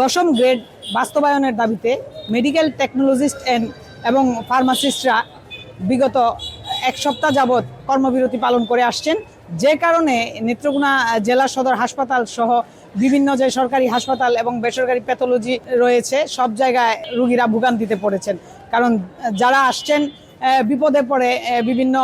দশম গ্রেড বাস্তবায়নের দাবিতে মেডিকেল টেকনোলজিস্ট এবং ফার্মাসিস্টরা বিগত এক সপ্তাহ যাবৎ কর্মবিরতি পালন করে আসছেন, যে কারণে নেত্রকোনা জেলা সদর হাসপাতাল সহ বিভিন্ন যে সরকারি হাসপাতাল এবং বেসরকারি প্যাথোলজি রয়েছে সব জায়গায় রোগীরা ভোগান্তিতে পড়েছেন। কারণ যারা আসছেন বিপদে পড়ে বিভিন্ন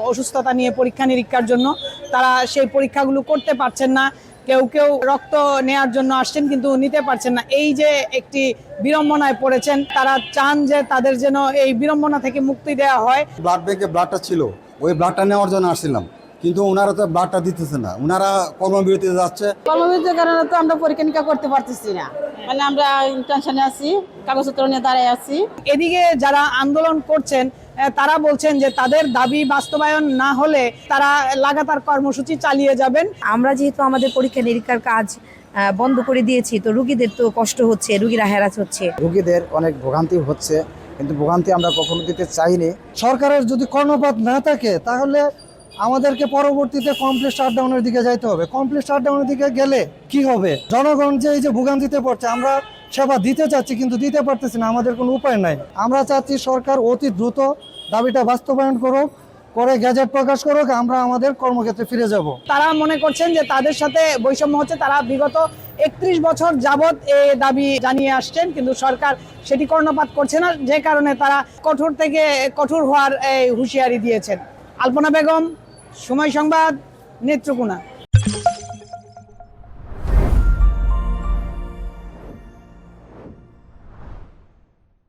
অসুস্থতা নিয়ে পরীক্ষা নিরীক্ষার জন্য, তারা সেই পরীক্ষাগুলো করতে পারছেন না। কেউ কেউ রক্ত নেয়ার জন্য আসছেন কিন্তু নিতে পারছেন না। এই যে একটি বিড়ম্বনায় পড়েছেন, তারা চান যে তাদের যেন এই বিড়ম্বনা থেকে মুক্তি দেওয়া হয়। ব্লাড ব্যাংকে ব্লাডটা ছিল, ওই ব্লাডটা নেওয়ার জন্য আসছিলাম, কিন্তু ওনারা তো ব্লাডটা দিতেছে না, ওনারা কর্মবিরতিতে যাচ্ছে। কর্মবিরতির কারণে তো আমরা পরীক্ষা নিরীক্ষা করতে পারতেছি না, মানে আমরা টেনশনে আছি, কাগজপত্র নিয়ে দাঁড়ায় আছি। এদিকে যারা আন্দোলন করছেন তারা বলছেন যে তাদের দাবি বাস্তবায়ন না হলে তারা লাগাতার কর্মসূচি চালিয়ে যাবেন। আমরা যেহেতু আমাদের পরীক্ষা নিরীক্ষার কাজ বন্ধ করে দিয়েছি, তো রুগীদের তো কষ্ট হচ্ছে, রুগীরা হ্যারাস হচ্ছে, রুগীদের অনেক ভোগান্তি হচ্ছে, কিন্তু ভোগান্তি আমরা কখনো দিতে চাইনি। সরকারের যদি কর্ণপাত না থাকে তাহলে আমাদেরকে পরবর্তীতে কমপ্লিট শাটডাউনের দিকে যাইতে হবে। কমপ্লিট শাটডাউনের দিকে গেলে কি হবে? জনগণ যে এই যে ভোগান্তিতে পড়ছে, আমরা সেবা দিতে চাচ্ছি কিন্তু দিতে পারতেছি না, আমাদের কোনো উপায় নাই। আমরা চাচ্ছি সরকার অতি দ্রুত দাবিটা বাস্তবায়ন করুক, করে গ্যাজেট প্রকাশ করুক, আমরা আমাদের কর্মক্ষেত্রে ফিরে যাব। তারা মনে করছেন যে তাদের সাথে বৈষম্য হচ্ছে। তারা বিগত 31 বছর যাবৎ এই দাবি জানিয়ে আসছেন, কিন্তু সরকার সেটি কর্ণপাত করছে না, যে কারণে তারা কঠোর থেকে কঠোর হওয়ার হুঁশিয়ারি দিয়েছেন। আলপনা বেগম, সময় সংবাদ, নেত্রকোনা।